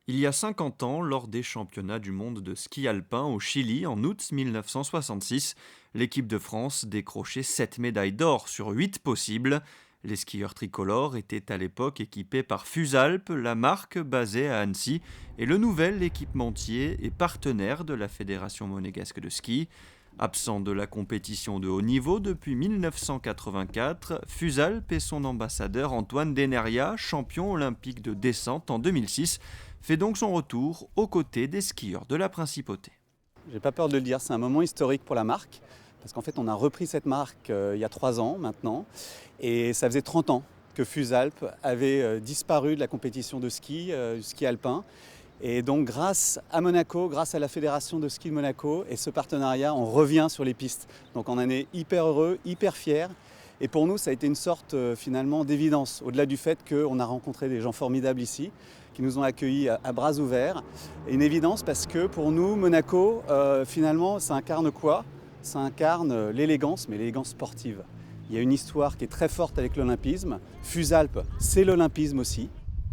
Il y a 50 ans, lors des championnats du monde de ski alpin au Chili en août 1966, l'équipe de France décrochait 7 médailles d'or sur 8 possibles. Les skieurs tricolores étaient à l'époque équipés par Fusalp, la marque basée à Annecy, et le nouvel équipementier et partenaire de la Fédération monégasque de ski. Absent de la compétition de haut niveau depuis 1984, Fusalp et son ambassadeur Antoine Deneria, champion olympique de descente en 2006, fait donc son retour aux côtés des skieurs de la Principauté. J'ai pas peur de le dire, c'est un moment historique pour la marque, parce qu'en fait on a repris cette marque il y a 3 ans maintenant, et ça faisait 30 ans que Fusalp avait disparu de la compétition de ski, du ski alpin. Et donc grâce à Monaco, grâce à la Fédération de ski de Monaco et ce partenariat, on revient sur les pistes. Donc on en est hyper heureux, hyper fiers. Et pour nous, ça a été une sorte finalement d'évidence, au-delà du fait qu'on a rencontré des gens formidables ici, qui nous ont accueillis à bras ouverts. Et une évidence parce que pour nous, Monaco, finalement, ça incarne quoi? Ça incarne l'élégance, mais l'élégance sportive. Il y a une histoire qui est très forte avec l'olympisme. Fusalp, c'est l'olympisme aussi.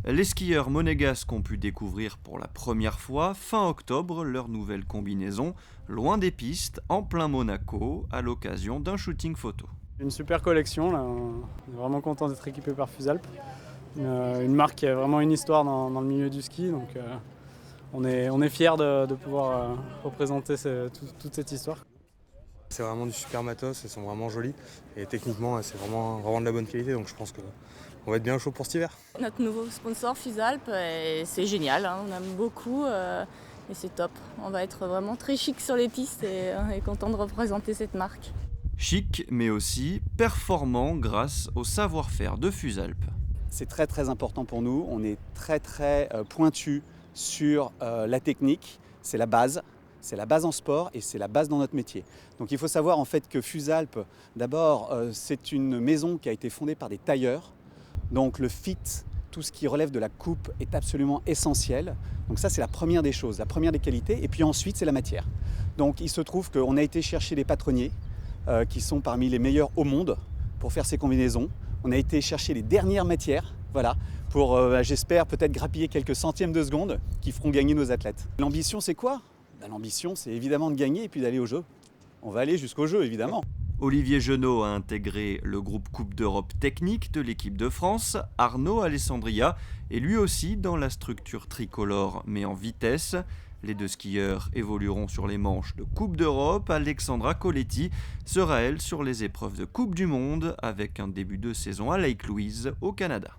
Les skieurs monégasques ont pu découvrir pour la première fois, fin octobre, leur nouvelle combinaison, loin des pistes, en plein Monaco, à l'occasion d'un shooting photo. Une super collection, là. On est vraiment content d'être équipé par Fusalp. Une marque qui a vraiment une histoire dans le milieu du ski, donc on est fiers de pouvoir représenter toute cette histoire. C'est vraiment du super matos, elles sont vraiment jolies et techniquement c'est vraiment de la bonne qualité, donc je pense qu'on va être bien chaud pour cet hiver. Notre nouveau sponsor Fusalp, c'est génial, hein, on aime beaucoup et c'est top. On va être vraiment très chic sur les pistes et on est content de représenter cette marque. Chic, mais aussi performant grâce au savoir-faire de Fusalp. C'est très très important pour nous, on est très très pointu sur la technique, c'est la base. C'est la base en sport et c'est la base dans notre métier. Donc il faut savoir en fait que Fusalp, d'abord, c'est une maison qui a été fondée par des tailleurs. Donc le fit, tout ce qui relève de la coupe est absolument essentiel. Donc ça c'est la première des choses, la première des qualités. Et puis ensuite c'est la matière. Donc il se trouve qu'on a été chercher des patronniers qui sont parmi les meilleurs au monde pour faire ces combinaisons. On a été chercher les dernières matières, voilà, pour j'espère peut-être grappiller quelques centièmes de seconde qui feront gagner nos athlètes. L'ambition c'est quoi? L'ambition, c'est évidemment de gagner et puis d'aller au jeu. On va aller jusqu'au jeu, évidemment. Olivier Genot a intégré le groupe Coupe d'Europe technique de l'équipe de France. Arnaud Alessandria est lui aussi dans la structure tricolore, mais en vitesse. Les deux skieurs évolueront sur les manches de Coupe d'Europe. Alexandra Coletti sera, elle, sur les épreuves de Coupe du Monde, avec un début de saison à Lake Louise, au Canada.